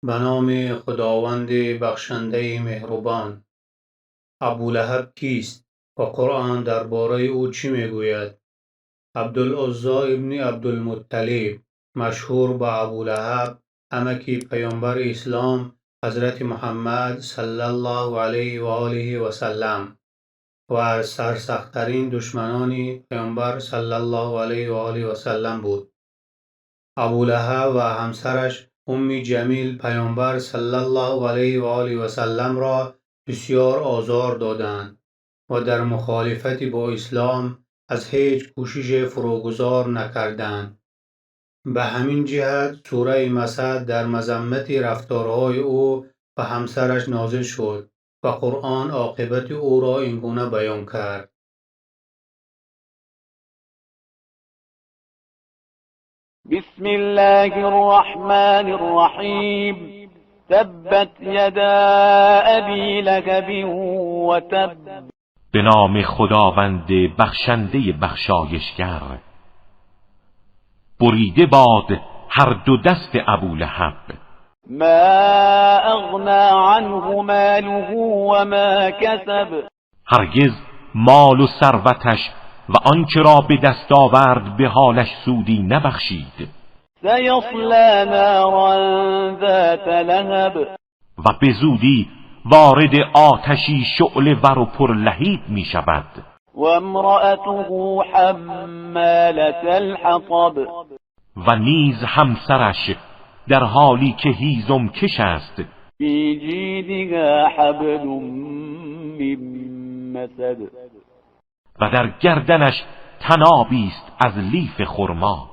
به نام خداوند بخشنده مهربان. ابولهب کیست و قرآن درباره او چی میگوید؟ عبدالعزی ابن عبدالمطلب، مشهور به ابولهب، عمکی پیامبر اسلام حضرت محمد صلی الله علیه و آله و سلم و از سرسخت‌ترین دشمنان پیامبر صلی الله علیه و آله و سلم بود. ابولهب و همسرش جمیل پیامبر صلی الله علیه و آله و سلم را بسیار آزار دادند و در مخالفت با اسلام از هیچ کوشش فروگذار نکردند. به همین جهت سوره مسد در مذمت رفتارهای او و همسرش نازل شد و قرآن عاقبت او را اینگونه بیان کرد: بسم الله الرحمن الرحیم. تبت یدا ابی لهب و تب. به نام خداوند بخشنده بخشایشگر. بریده باد هر دو دست ابولهب. ما اغنى عنه ماله و ما کسب. هرگز مال و ثروتش و آنچه را به دست آورد به حالش سودی نبخشید. سیصلی نارا ذات لهب. و به زودی وارد آتشی شعله ور و پرلهیب می شود. و امرأته حمالة الحطب. و نیز همسرش در حالی که هیزم کش است، فی جیدها حبل من مسد. و در گردنش طنابی است از لیف خرما.